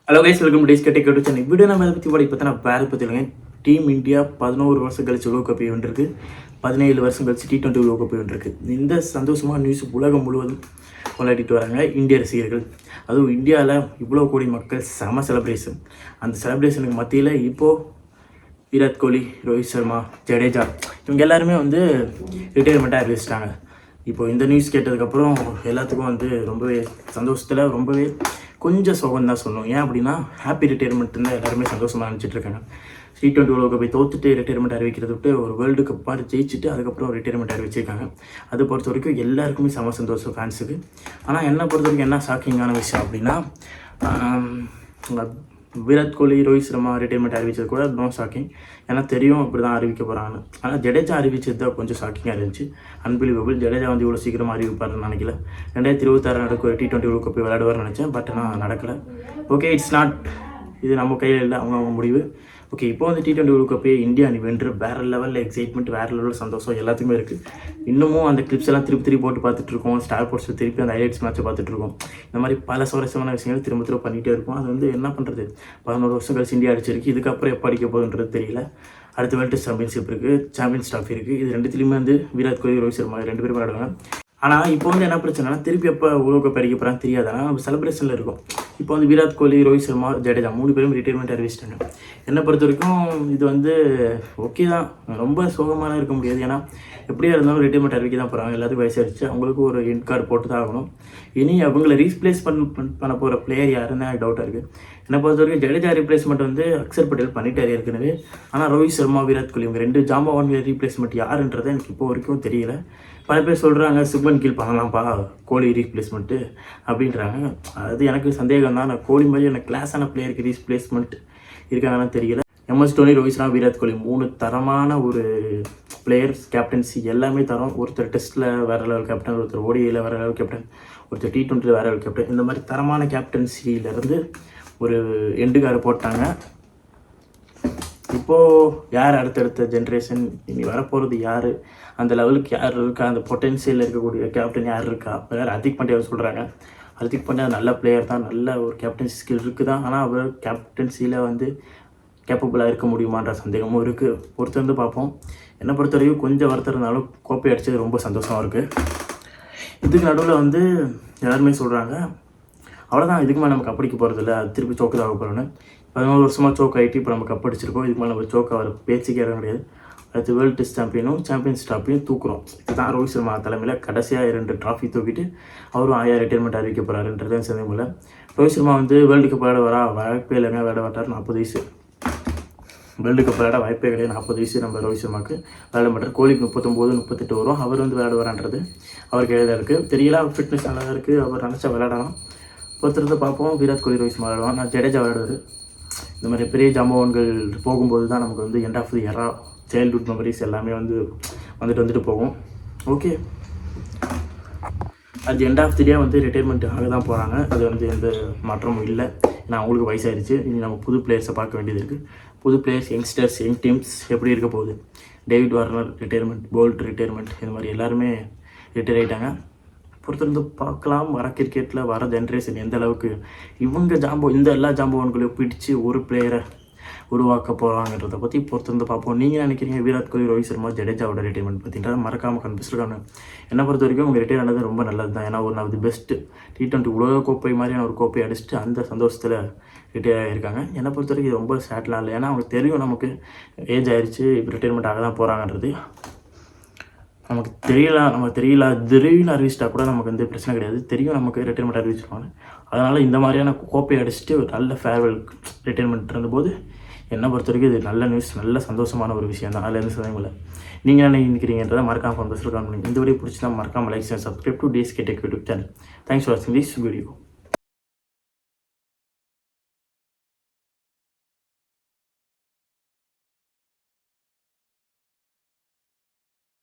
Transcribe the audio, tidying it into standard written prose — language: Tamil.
Hello guys, welcome two days கேட்டே கேட்டு சேனல். வீடியோ நம்ம இதை பற்றி பார்த்தீங்கன்னா வேறு பற்றி இல்லைங்க. டீம் இந்தியா 11 வருஷம் கழிச்சு உலக கோப்பை வென்றிருக்கு. 17 வருஷம் கழிச்சு T20 உலக கோப்பை வென்றிருக்கு. இந்த சந்தோஷமாக நியூஸ் உலகம் முழுவதும் கொண்டாடிட்டு வராங்க இந்திய ரசிகர்கள். அதுவும் இந்தியாவில் இவ்வளோ கோடி மக்கள் செம செலிப்ரேஷன். அந்த செலிப்ரேஷனுக்கு மத்தியில் இப்போது விராட் கோலி, ரோஹித் சர்மா, ஜடேஜா இவங்க எல்லாருமே ரிட்டையர்மெண்ட்டாக அறிவிச்சிட்டாங்க. இப்போ இந்த நியூஸ் கேட்டதுக்கப்புறம் எல்லாத்துக்கும் ரொம்பவே சந்தோஷத்தில் ரொம்பவே கொஞ்சம் சோகம் தான் சொல்லணும். ஏன் அப்படின்னா ஹாப்பி ரிட்டையர்மெண்ட் தான் எல்லாருமே சந்தோஷமாக நினச்சிட்ருக்காங்க. T20 உலக கோப்பை தோத்துட்டு ரிட்டையர்மெண்ட் அறிவிக்கிறத விட்டு ஒரு வேர்ல்டு கப் மாதிரி ஜெயிச்சுட்டு அதுக்கப்புறம் ரிட்டையர்மெண்ட் அறிவிச்சிருக்காங்க. அது பொறுத்த வரைக்கும் எல்லாருக்குமே செம சந்தோஷம் ஃபேன்ஸுக்கு. ஆனால் என்னை பொறுத்த வரைக்கும் என்ன ஷாக்கிங்கான விஷயம் அப்படின்னா விராட் கோலி, ரோஹித் சர்மா ரிட்டையர்மெண்ட் அறிவிச்சது கூட நோ ஷாக்கிங். ஏன்னா தெரியும் இப்படி தான் அறிவிக்க போகிறாங்கன்னு. ஆனால் ஜடேஜா அறிவிச்சது தான் கொஞ்சம் ஷாக்கிங்காக இருந்துச்சு. அன்பிலீவபிள். ஜடேஜா இவ்வளோ சீக்கிரமாக அறிவிப்பாருன்னு நினைக்கல. 2026 நடக்கும் T20 உலக கோப்பை விளையாடுவார்னு நினச்சேன். பட் ஆனால் நடக்கலை. ஓகே, இட்ஸ் நாட், இது நம்ம கையில் இல்லை, அவங்க முடிவு. ஓகே, இப்போ T20 உலக கோப்பையை இந்தியா அணி வென்று வேறு லெவலில் எக்ஸைட்மெண்ட், வேறு லெவலில் சந்தோஷம் எல்லாத்துக்குமே இருக்குது. இன்னமும் அந்த கிளிப்ஸ் எல்லாம் திருப்பி போட்டு பார்த்துட்ருக்கோம். ஸ்டார் போர்ட்ஸ் திருப்பி அந்த ஹைலைட்ஸ் மேட்ச்சை பார்த்துட்ருக்கோம். இந்த மாதிரி பல சுவாரஸ்யமான விஷயங்கள் திரும்ப பண்ணிகிட்டே இருக்கும். அது என்ன பண்ணுறது, 11 வருஷம் கழிச்சு இந்தியா அடிச்சிருக்கு. இதுக்கப்புறம் எப்போ அடிக்க போகுதுன்றது தெரியல. அடுத்த வேர்ல்டு டெஸ்ட் சாம்பியன்ஷிப் இருக்குது, சாம்பியன்ஸ் ட்ராஃபி இருக்குது. இது ரெண்டுத்துலேயுமே விராட் கோலி, ரோஹித் சர்மா 2 பேரும் விளையாடுவாங்க. ஆனால் இப்போ என்ன பிரச்சனைனா திருப்பி எப்போ உலக கோப்பை அடிக்க போகிறான்னு தெரியாதானா நம்ம செலிப்ரேஷனில் இருக்கும். இப்போ விராட் கோலி, ரோஹித் சர்மா, ஜடேஜா 3 பேரும் ரிட்டையர்மெண்ட் அறிவிச்சிட்டாங்க. என்னை பொறுத்த வரைக்கும் இது ஓகே தான், ரொம்ப சோகமாக இருக்க முடியாது. ஏன்னா எப்படியா இருந்தாலும் ரிட்டையர்மெண்ட் அறிவிக்க தான் போகிறாங்க. எல்லாத்துக்கும் வயசாகிடுச்சு. அவங்களுக்கு ஒரு எண்ட் கார்டு போட்டு தான் ஆகணும். இனி அவங்கள ரீப்ளேஸ் பண்ண போகிற பிளேயர் யாருன்னு எனக்கு டவுட்டாக இருக்குது. என்னை பொறுத்த வரைக்கும் ஜடேஜா ரீப்ளேஸ்மெண்ட் அக்ஷர் பட்டேல் பண்ணிட்டாரு ஏற்கனவே. ஆனால் ரோஹித் சர்மா, விராட் கோலி இவங்க 2 ஜாம்பவான்கள் ரீப்ளேஸ்மெண்ட் யாருன்றது எனக்கு இப்போ வரைக்கும் தெரியல. பல பேர் சொல்கிறாங்க சுப்மன் கில் பண்ணலாம்ப்பா கோலி ரீப்ளேஸ்மெண்ட்டு அப்படின்றாங்க. அது எனக்கு சந்தேகம் தான். நான் கோலி மாதிரி எனக்கு கிளாஸான பிளேயருக்கு ரீப்ளேஸ்மெண்ட் இருக்காங்கன்னு தெரியல. MS தோனி, ரோஹித் சர்மா, விராட் கோலி 3 தரமான ஒரு பிளேயர்ஸ். கேப்டன்சி எல்லாமே தரோம். ஒருத்தர் டெஸ்ட்டில் வேறு லெவல் கேப்டன், ஒருத்தர் ODIயில் வேறு லெவல் கேப்டன், ஒருத்தர் T20 வேறு லெவல் கேப்டன். இந்த மாதிரி தரமான கேப்டன்சியிலேருந்து ஒரு எண்டு கார்டு போட்டாங்க. இப்போது யார் அடுத்தடுத்த ஜென்ரேஷன் இனி வரப்போகிறது யார், அந்த லெவலுக்கு யார் இருக்கா, அந்த பொட்டென்ஷியலில் இருக்கக்கூடிய கேப்டன் யார் இருக்கா? வேறு ஹர்திக் பாண்டியாவை சொல்கிறாங்க. ஹர்திக் பாண்டியா நல்ல பிளேயர் தான், நல்ல ஒரு கேப்டன்சி ஸ்கில் இருக்குது தான். ஆனால் அவர் கேப்டன்சியில் கேப்பபிளாக இருக்க முடியுமான்ற சந்தேகமும் இருக்குது. பொறுத்து பார்ப்போம். என்னை பொறுத்த வரைக்கும் கொஞ்சம் வருத்தம் இருந்தாலும் கோப்பை அடித்தது ரொம்ப சந்தோஷமாக இருக்குது. இதுக்கு நடுவில் எல்லாருமே சொல்கிறாங்க அவ்வளோதான், இதுக்கு மேலே நம்ம கப்படிக்க போகிறதில்ல, அது திருப்பி சோக்கு ஆக போகிறோன்னு. 11 வருஷமாக சோக் ஆகிட்டு இப்போ நம்ம கப் அடிச்சிருக்கோம். இதுக்கு மேலே நம்ம சோக் ஆகிற பேச்சுக்கே இடம் கிடையாது. அடுத்து வேர்ல்டு டெஸ்ட் சாம்பியனும் சாம்பியன்ஸ் ட்ராஃபியும் தூக்குறோம். இதுதான் ரோஹித் சர்மா தலைமையில் கடைசியாக 2 ட்ராஃபி தூக்கிட்டு அவரும் ரிட்டையர்மெண்ட் அறிவிக்க போகிறாருன்றது சந்தேகம் இல்லை. ரோஹித் சர்மா வேர்ல்டு கப் விளையாட வரா வாய்ப்பே இல்லைங்க. விளையாட மாட்டார். 40 வயசு. வேர்ல்டு கப் விளையாட வாய்ப்பே கிடையாது. 40 வயசு நம்ம ரோஹித் சர்மாவுக்கு விளையாட மாட்டார். கோலிக்கு 39, 38 வரும். அவர் விளையாட வரான்றது அவருக்கு எழுத இருக்குது. தெரியல, அவர் ஃபிட்னஸ் நல்லா தான் இருக்குது. அவர் நினச்சா விளையாடலாம். பொறுத்திருந்து பார்ப்போம். விராட் கோலி, ரோஹித் சர்மா விளையாடுவான். நான் ஜடேஜா விளையாடுவார். இந்த மாதிரி பெரிய ஜாம்பவான்கள் போகும்போது தான் நமக்கு end of the era, childhood memories எல்லாமே வந்துட்டு போகும். ஓகே, அது end of the day retirement ஆக தான் போகிறாங்க. அது எந்த மாற்றமும் இல்லை. ஏன்னா அவங்களுக்கு வயசாகிடுச்சு. இனி நம்ம புது பிளேயர்ஸை பார்க்க வேண்டியது இருக்குது. புது பிளேயர்ஸ், யங்ஸ்டர்ஸ், யங் டீம்ஸ் எப்படி இருக்க போகுது. David Warner retirement, Boult retirement, இந்த மாதிரி எல்லாருமே ரிட்டையர் ஆகிட்டாங்க. பொறுத்திருந்து பார்க்கலாம். வர கிரிக்கெட்டில் வர ஜென்ரேஷன் எந்த அளவுக்கு இந்த எல்லா ஜாம்பவான்களையும் பிடிச்சி ஒரு பிளேயரை உருவாக்க போகிறாங்கன்றதை பற்றி பொறுத்திருந்து பார்ப்போம். நீங்கள் நினைக்கிறீங்க விராட் கோலி, ரோஹித் சர்மா, ஜடேஜாவோட ரிட்டைர்மெண்ட் பார்த்தீங்கன்னா மறக்காமல் கன்ஃபியூஸ்டான. என்னை பொறுத்த வரைக்கும் உங்கள் ரிட்டையர் ஆனது ரொம்ப நல்லது தான். ஏன்னா ஒரு பெஸ்ட்டு T20 உலக கோப்பை மாதிரியான ஒரு கோப்பை அடிச்சுட்டு அந்த சந்தோஷத்தில் ரிட்டையர் ஆகியிருக்காங்க. என்னை பொறுத்த வரைக்கும் இது ரொம்ப சேட்லாம் இல்லை. ஏன்னா அவங்களுக்கு தெரியும் நமக்கு ஏஜ் ஆயிடுச்சு, இப்போ ரிட்டைர்மெண்ட் ஆக தான் போகிறாங்கன்றது. நமக்கு தெரியல திடீர்னு அறிவிச்சிட்டா கூட நமக்கு பிரச்சனை கிடையாது. தெரியும் நமக்கு ரிட்டைர்மெண்ட் அறிவிச்சிருவாங்க. அதனால் இந்த மாதிரியான கோப்பை அடிச்சுட்டு ஒரு நல்ல ஃபேர்வெல் ரிட்டைர்மெண்ட் இருந்தபோது என்னை பொறுத்த வரைக்கும் இது நல்ல நியூஸ், நல்ல சந்தோஷமான ஒரு விஷயம் தான். அதில் எந்த சந்தேகம் இல்லை. நீங்கள் என்ன நினைக்கிறீங்கன்றதை மறக்காமல் கமெண்ட்ஸில் கமெண்ட் பண்ணுங்கள். இந்த வீடியோ பிடிச்சினா மறக்காமல் லைக், சப்ஸ்கிரைப் டு டேஸ் கேட்டேக் யூடியூப் சேனல். தேங்க்ஸ் ஃபார் வாட்சிங் திஸ் வீடியோ.